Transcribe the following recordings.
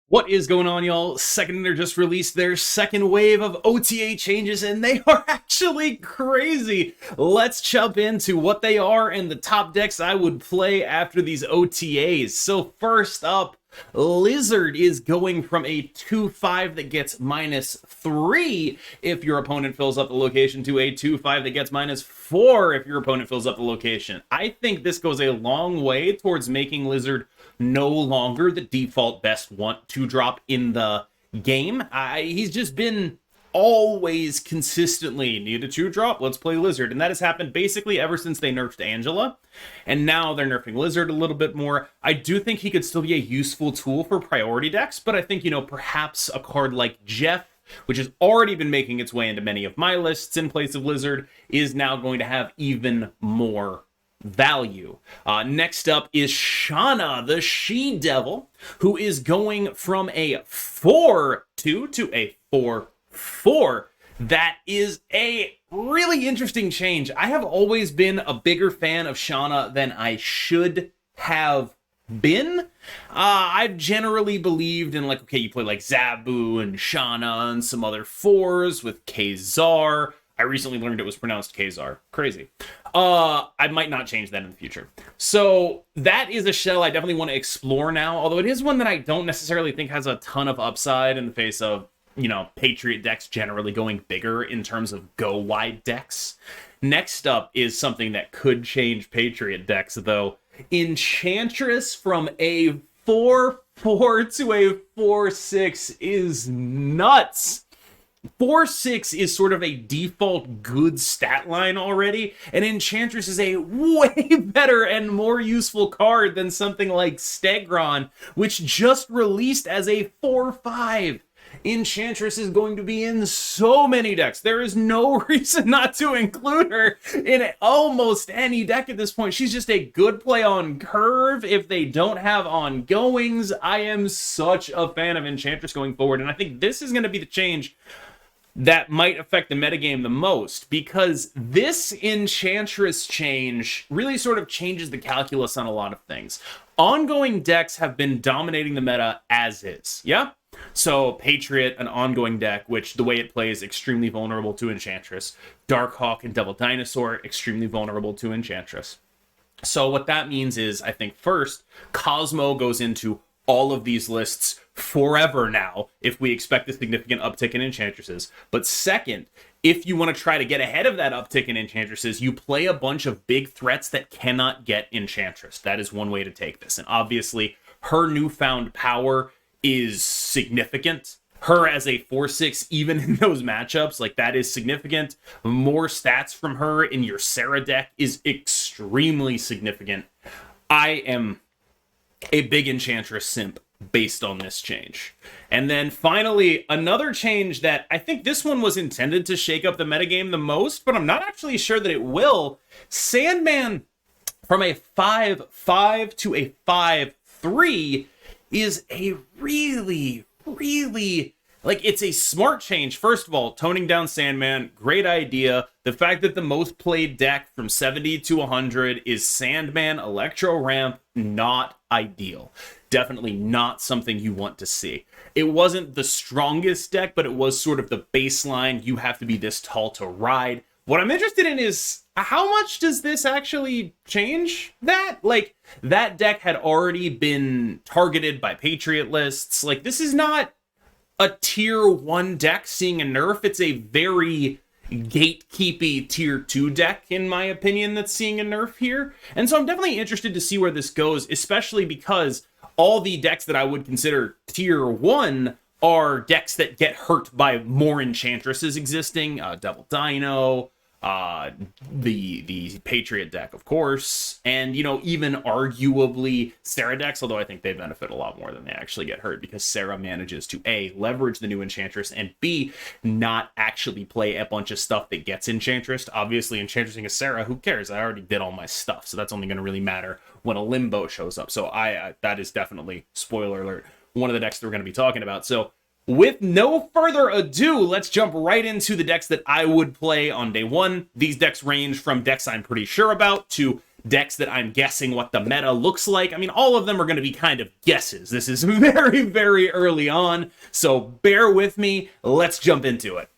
What is going on, y'all? Second Inter just released their second wave of OTA changes, and they are actually crazy. Let's jump into what they are and the top decks I would play after these OTAs. So first up, Lizard is going from a 2-5 that gets -3 if your opponent fills up the location to a 2-5 that gets -4 if your opponent fills up the location. I think this goes a long way towards making Lizard no longer the default best 1-2 drop in the game. He's just been always consistently need a 2-drop, let's play Lizard, and that has happened basically ever since they nerfed Angela, and now they're nerfing Lizard a little bit more. I do think he could still be a useful tool for priority decks, but I think, you know, perhaps a card like Jeff, which has already been making its way into many of my lists in place of Lizard, is now going to have even more value. Next up is Shanna the She-Devil, who is going from a 4-2 to a 4-4. That is a really interesting change. I have always been a bigger fan of Shanna than I should have been. I've generally believed in, like, okay, you play like Zabu and Shanna and some other 4s with Kazar. I recently learned it was pronounced Kazar. Crazy. I might not change that in the future. So that is a shell I definitely want to explore now, although it is one that I don't necessarily think has a ton of upside in the face of, you know, Patriot decks generally going bigger in terms of go-wide decks. Next up is something that could change Patriot decks, though. Enchantress from a 4-4 to a 4-6 is nuts. 4-6 is sort of a default good stat line already, and Enchantress is a way better and more useful card than something like Stegron, which just released as a 4-5. Enchantress is going to be in so many decks. There is no reason not to include her in almost any deck at this point. She's just a good play on curve if they don't have ongoings. I am such a fan of Enchantress going forward, and I think this is going to be the change that might affect the metagame the most, because this Enchantress change really sort of changes the calculus on a lot of things. Ongoing decks have been dominating the meta as is, yeah? So Patriot, an ongoing deck, which the way it plays, extremely vulnerable to Enchantress. Darkhawk and Devil Dinosaur, extremely vulnerable to Enchantress. So what that means is, I think first, Cosmo goes into all of these lists forever now, if we expect a significant uptick in Enchantresses. But second, if you want to try to get ahead of that uptick in Enchantresses, you play a bunch of big threats that cannot get Enchantress. That is one way to take this. And obviously, her newfound power is significant. Her as a 4-6, even in those matchups, like, that is significant. More stats from her in your Sera deck is extremely significant. I am a big Enchantress simp based on this change. And then finally, another change that I think this one was intended to shake up the metagame the most, but I'm not actually sure that it will. Sandman from a 5-5 to a 5-3 is a really, like, it's a smart change. First of all, toning down Sandman, great idea. The fact that the most played deck from 70 to 100 is Sandman Electro Ramp, not ideal. Definitely not something you want to see. It wasn't the strongest deck, but it was sort of the baseline. You have to be this tall to ride. What I'm interested in is, how much does this actually change that? Like, that deck had already been targeted by Patriot lists. Like, this is not a tier 1 deck seeing a nerf. It's a very gatekeepy tier 2 deck, in my opinion, that's seeing a nerf here. And so I'm definitely interested to see where this goes, especially because all the decks that I would consider tier 1 are decks that get hurt by more Enchantresses existing. Devil Dino, the Patriot deck, of course, and, you know, even arguably Sera decks, although I think they benefit a lot more than they actually get hurt, because Sera manages to A, leverage the new Enchantress, and B, not actually play a bunch of stuff that gets Enchantress. Obviously, Enchantressing a Sera, who cares? I already did all my stuff, so that's only going to really matter when a Limbo shows up. So that is definitely, spoiler alert, one of the decks that we're going to be talking about. So with no further ado, let's jump right into the decks that I would play on day one. These decks range from decks I'm pretty sure about to decks that I'm guessing what the meta looks like. I mean, all of them are going to be kind of guesses. This is very, very early on, so bear with me. Let's jump into it.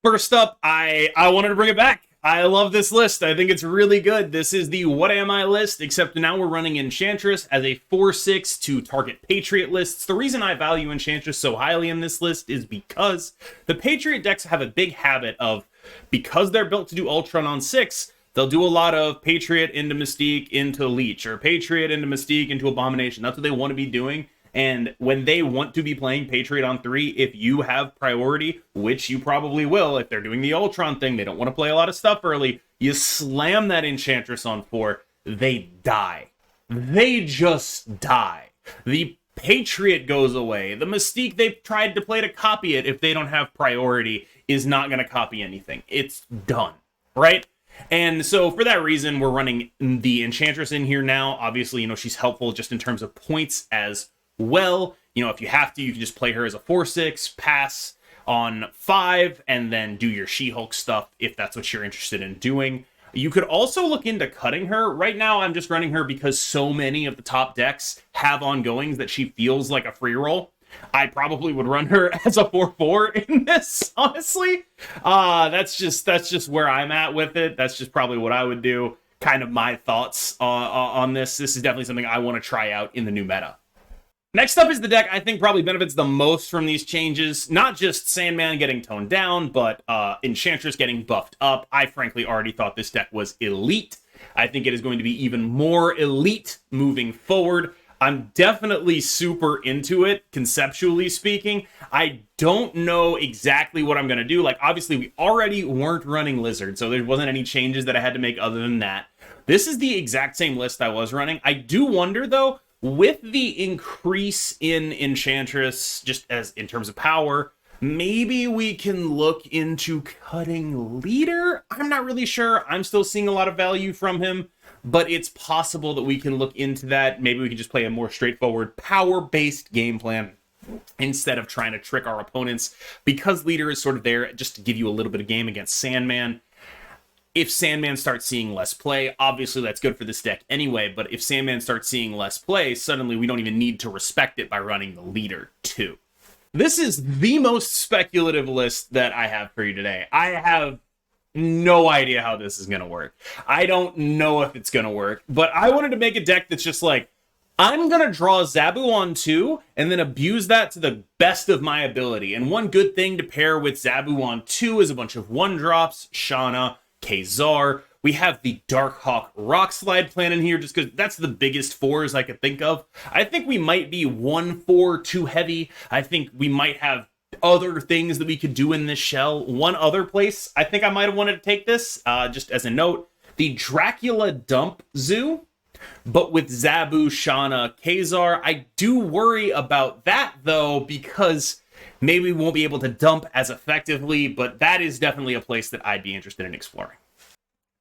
First up, I wanted to bring it back. I love this list. I think it's really good. This is the What Am I list, except now we're running Enchantress as a 4/6 to target Patriot lists. The reason I value Enchantress so highly in this list is because the Patriot decks have a big habit of, because they're built to do Ultron on 6, they'll do a lot of Patriot into Mystique into Leech, or Patriot into Mystique into Abomination. That's what they want to be doing. And when they want to be playing Patriot on 3, if you have priority, which you probably will, if they're doing the Ultron thing, they don't want to play a lot of stuff early, you slam that Enchantress on 4, they die. They just die. The Patriot goes away. The Mystique they've tried to play to copy it, if they don't have priority, is not going to copy anything. It's done, right? And so for that reason, we're running the Enchantress in here now. Obviously, she's helpful just in terms of points as well. If you have to, you can just play her as a 4/6, pass on 5, and then do your She-Hulk stuff if that's what you're interested in doing. You could also look into cutting her. Right now, I'm just running her because so many of the top decks have ongoings that she feels like a free roll. I probably would run her as a 4/4 in this, honestly. That's just where I'm at with it. That's just probably what I would do. Kind of my thoughts on this. This is definitely something I want to try out in the new meta. Next up is the deck I think probably benefits the most from these changes. Not just Sandman getting toned down, but Enchantress getting buffed up. I frankly already thought this deck was elite. I think it is going to be even more elite moving forward. I'm definitely super into it, conceptually speaking. I don't know exactly what I'm going to do. Like, obviously, we already weren't running Lizard, so there wasn't any changes that I had to make other than that. This is the exact same list I was running. I do wonder, though, with the increase in Enchantress, just as in terms of power, maybe we can look into cutting Leader. I'm not really sure. I'm still seeing a lot of value from him, but it's possible that we can look into that. Maybe we can just play a more straightforward power-based game plan instead of trying to trick our opponents, because Leader is sort of there just to give you a little bit of game against Sandman. If Sandman starts seeing less play, obviously that's good for this deck anyway, but if Sandman starts seeing less play, suddenly we don't even need to respect it by running the Leader too. This is the most speculative list that I have for you today. I have no idea how this is going to work. I don't know if it's going to work, but I wanted to make a deck that's just like, I'm going to draw Zabu on 2 and then abuse that to the best of my ability. And one good thing to pair with Zabu on 2 is a bunch of 1-drops, Shanna, Kazar. We have the Darkhawk Rock Slide plan in here just because that's the biggest 4s I could think of. I think we might be 1/4 too heavy. I think we might have other things that we could do in this shell. One other place I think I might have wanted to take this, just as a note, the Dracula Dump Zoo, but with Zabu, Shanna, Kazar. I do worry about that, though, because maybe we won't be able to dump as effectively, but that is definitely a place that I'd be interested in exploring.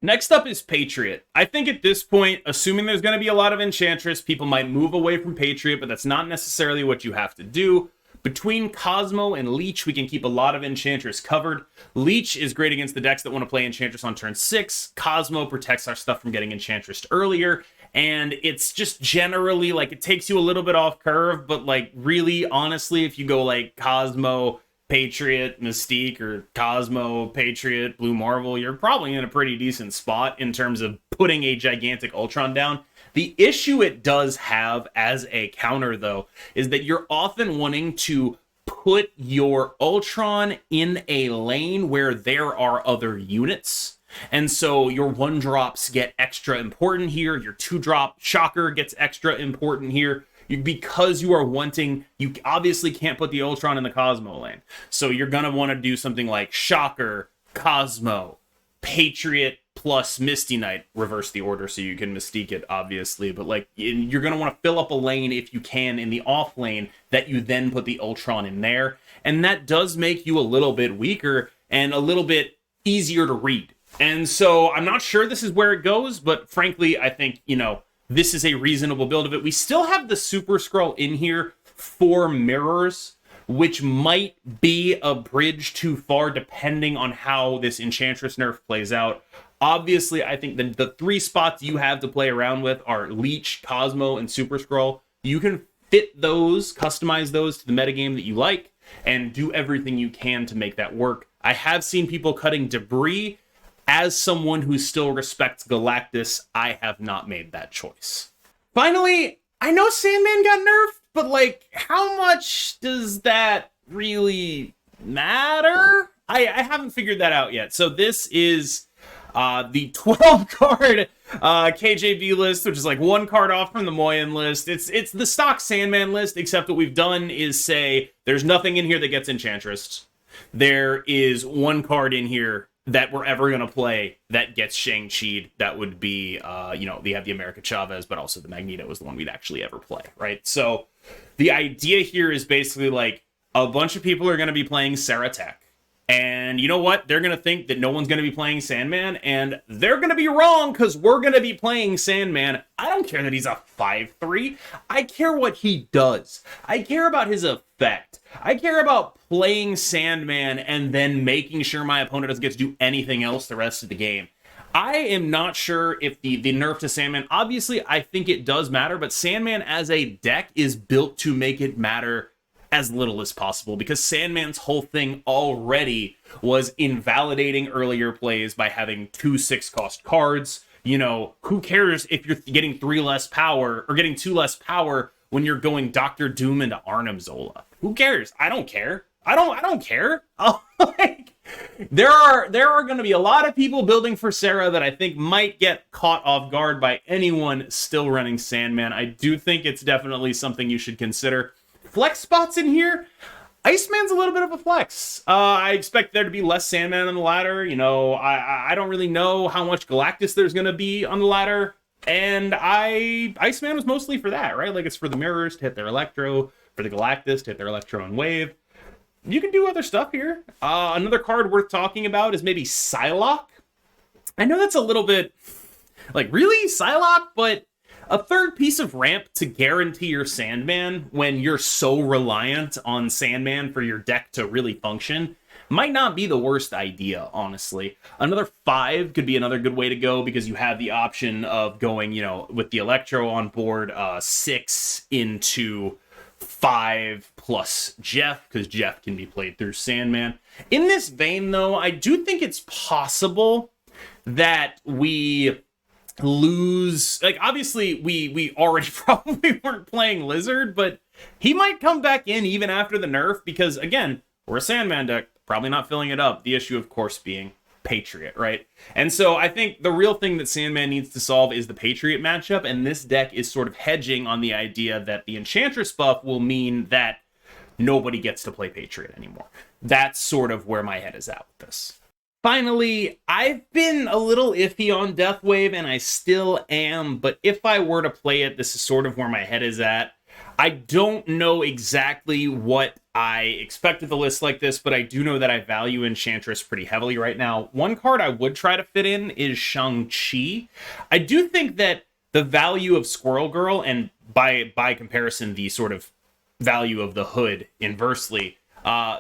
Next up is Patriot. I think at this point, assuming there's going to be a lot of Enchantress, people might move away from Patriot, but that's not necessarily what you have to do. Between Cosmo and Leech, we can keep a lot of Enchantress covered. Leech is great against the decks that want to play Enchantress on turn 6. Cosmo protects our stuff from getting Enchantress earlier. And it's just generally, like, it takes you a little bit off curve, but, like, really, honestly, if you go, like, Cosmo, Patriot, Mystique, or Cosmo, Patriot, Blue Marvel, you're probably in a pretty decent spot in terms of putting a gigantic Ultron down. The issue it does have as a counter, though, is that you're often wanting to put your Ultron in a lane where there are other units. And so your 1-drops get extra important here. Your 2-drop Shocker gets extra important here. Because you are wanting, you obviously can't put the Ultron in the Cosmo lane. So you're going to want to do something like Shocker, Cosmo, Patriot plus Misty Knight. Reverse the order so you can Mystique it, obviously. But like, you're going to want to fill up a lane if you can in the off lane that you then put the Ultron in there. And that does make you a little bit weaker and a little bit easier to read. And so I'm not sure this is where it goes, but frankly, I think, this is a reasonable build of it. We still have the Super Skrull in here for mirrors, which might be a bridge too far depending on how this Enchantress nerf plays out. Obviously, I think the three spots you have to play around with are Leech, Cosmo, and Super Scroll. You can fit those, customize those to the metagame that you like, and do everything you can to make that work. I have seen people cutting Debris. As someone who still respects Galactus, I have not made that choice. Finally, I know Sandman got nerfed, but like, how much does that really matter? I haven't figured that out yet. So this is the 12 card KJB list, which is like one card off from the Moyen list. It's the stock Sandman list, except what we've done is say there's nothing in here that gets Enchantress. There is one card in here that we're ever going to play that gets Shang-Chi'd. That would be, they have the America Chavez, but also the Magneto is the one we'd actually ever play, right? So the idea here is basically like a bunch of people are going to be playing Sera Tech. And you know what? They're going to think that no one's going to be playing Sandman, and they're going to be wrong because we're going to be playing Sandman. I don't care that he's a 5/3. I care what he does. I care about his effect. I care about playing Sandman and then making sure my opponent doesn't get to do anything else the rest of the game. I am not sure if the nerf to Sandman, obviously I think it does matter, but Sandman as a deck is built to make it matter as little as possible, because Sandman's whole thing already was invalidating earlier plays by having 2 6-cost cards. You know, who cares if you're getting 3 less power or getting 2 less power when you're going Dr. Doom into Arnim Zola? Who cares? I don't care. I don't care. Like, there are going to be a lot of people building for Sera that I think might get caught off guard by anyone still running Sandman. I do think it's definitely something you should consider. Flex spots in here, Iceman's a little bit of a flex. I expect there to be less Sandman on the ladder. You know, I don't really know how much Galactus there's going to be on the ladder. And Iceman was mostly for that, right? Like, it's for the mirrors to hit their Electro, for the Galactus to hit their Electro and Wave. You can do other stuff here. Another card worth talking about is maybe Psylocke. I know that's a little bit, like, really? Psylocke? But a third piece of ramp to guarantee your Sandman when you're so reliant on Sandman for your deck to really function might not be the worst idea, honestly. Another 5 could be another good way to go, because you have the option of going, you know, with the Electro on board, 6 into 5 plus Jeff, because Jeff can be played through Sandman. In this vein, though, I do think it's possible that we lose, like, obviously we already probably weren't playing Lizard, but he might come back in even after the nerf, because again, we're a Sandman deck, probably not filling it up. The issue, of course, being Patriot, right? And so I think the real thing that Sandman needs to solve is the Patriot matchup, and this deck is sort of hedging on the idea that the Enchantress buff will mean that nobody gets to play Patriot anymore. That's sort of where my head is at with this. Finally, I've been a little iffy on Deathwave, and I still am, but if I were to play it, this is sort of where my head is at. I don't know exactly what I expect of a list like this, but I do know that I value Enchantress pretty heavily right now. One card I would try to fit in is Shang-Chi. I do think that the value of Squirrel Girl, and by comparison, the sort of value of the Hood inversely,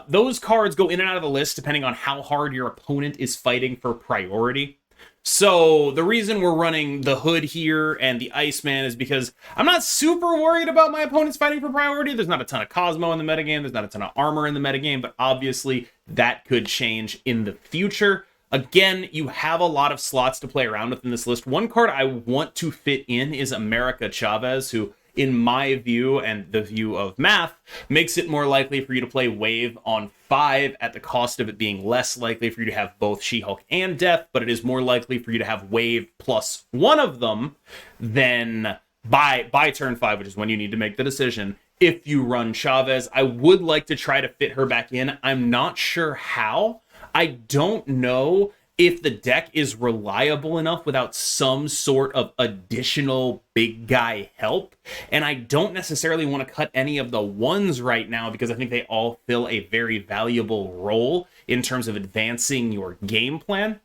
those cards go in and out of the list depending on how hard your opponent is fighting for priority. So the reason we're running the Hood here and the Iceman is because I'm not super worried about my opponents fighting for priority. There's not a ton of Cosmo in the metagame. There's not a ton of armor in the metagame, but obviously that could change in the future. Again, you have a lot of slots to play around with in this list. One card I want to fit in is America Chavez, who, in my view and the view of math, makes it more likely for you to play Wave on 5 at the cost of it being less likely for you to have both She-Hulk and Death, but it is more likely for you to have Wave plus one of them than by turn 5, which is when you need to make the decision. If you run Chavez, I would like to try to fit her back in. I'm not sure how. I don't know if the deck is reliable enough without some sort of additional big guy help. And I don't necessarily want to cut any of the ones right now, because I think they all fill a very valuable role in terms of advancing your game plan.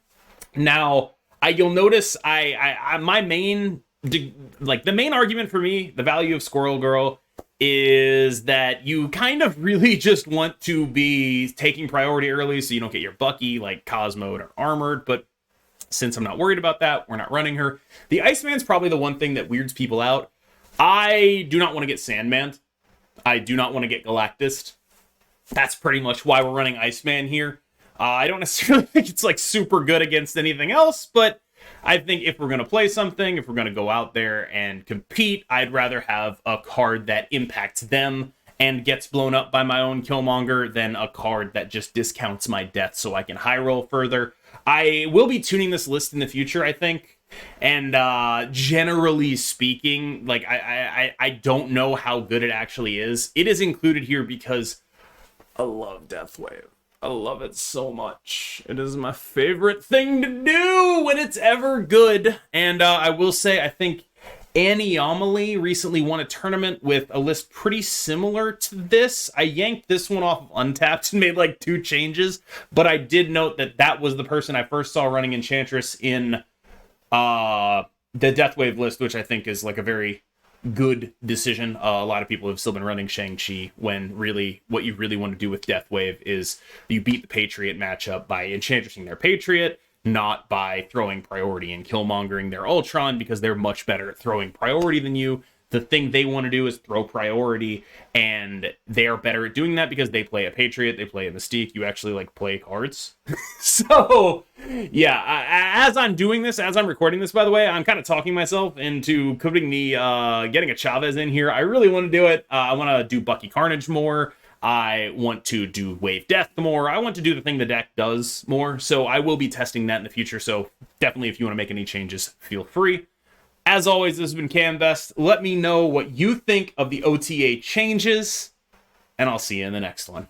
Now, you'll notice my main, like, the main argument for me, the value of Squirrel Girl, is that you kind of really just want to be taking priority early so you don't get your Bucky, like, Cosmoed or Armored. But Since I'm not worried about that, we're not running her. The Iceman's probably the one thing that weirds people out. I do not want to get Sandman. I do not want to get Galactus. That's pretty much why we're running Iceman here. I don't necessarily think it's like super good against anything else, but I think if we're going to play something, if we're going to go out there and compete, I'd rather have a card that impacts them and gets blown up by my own Killmonger than a card that just discounts my death so I can high roll further. I will be tuning this list in the future, I think. And generally speaking, like I don't know how good it actually is. It is included here because I love Deathwave. I love it so much. It is my favorite thing to do when it's ever good. And I will say, I think Anomaly recently won a tournament with a list pretty similar to this. I yanked this one off of Untapped and made like 2 changes, but I did note that that was the person I first saw running Enchantress in the Deathwave list, which I think is like a very good decision. A lot of people have still been running Shang-Chi when really what you really want to do with Deathwave is you beat the Patriot matchup by Enchantressing their Patriot, not by throwing priority and Killmongering their Ultron, because they're much better at throwing priority than you. The thing they want to do is throw priority, and they are better at doing that because they play a Patriot, they play a Mystique, you actually like play cards. So yeah, as I'm doing this, as I'm recording this, by the way, I'm kind of talking myself into putting the getting a Chavez in here. I really want to do it. I want to do Bucky Carnage more. I want to do Wave Death more. I want to do the thing the deck does more. So I will be testing that in the future. So definitely, if you want to make any changes, feel free. As always, this has been CamBest. Let me know what you think of the OTA changes, and I'll see you in the next one.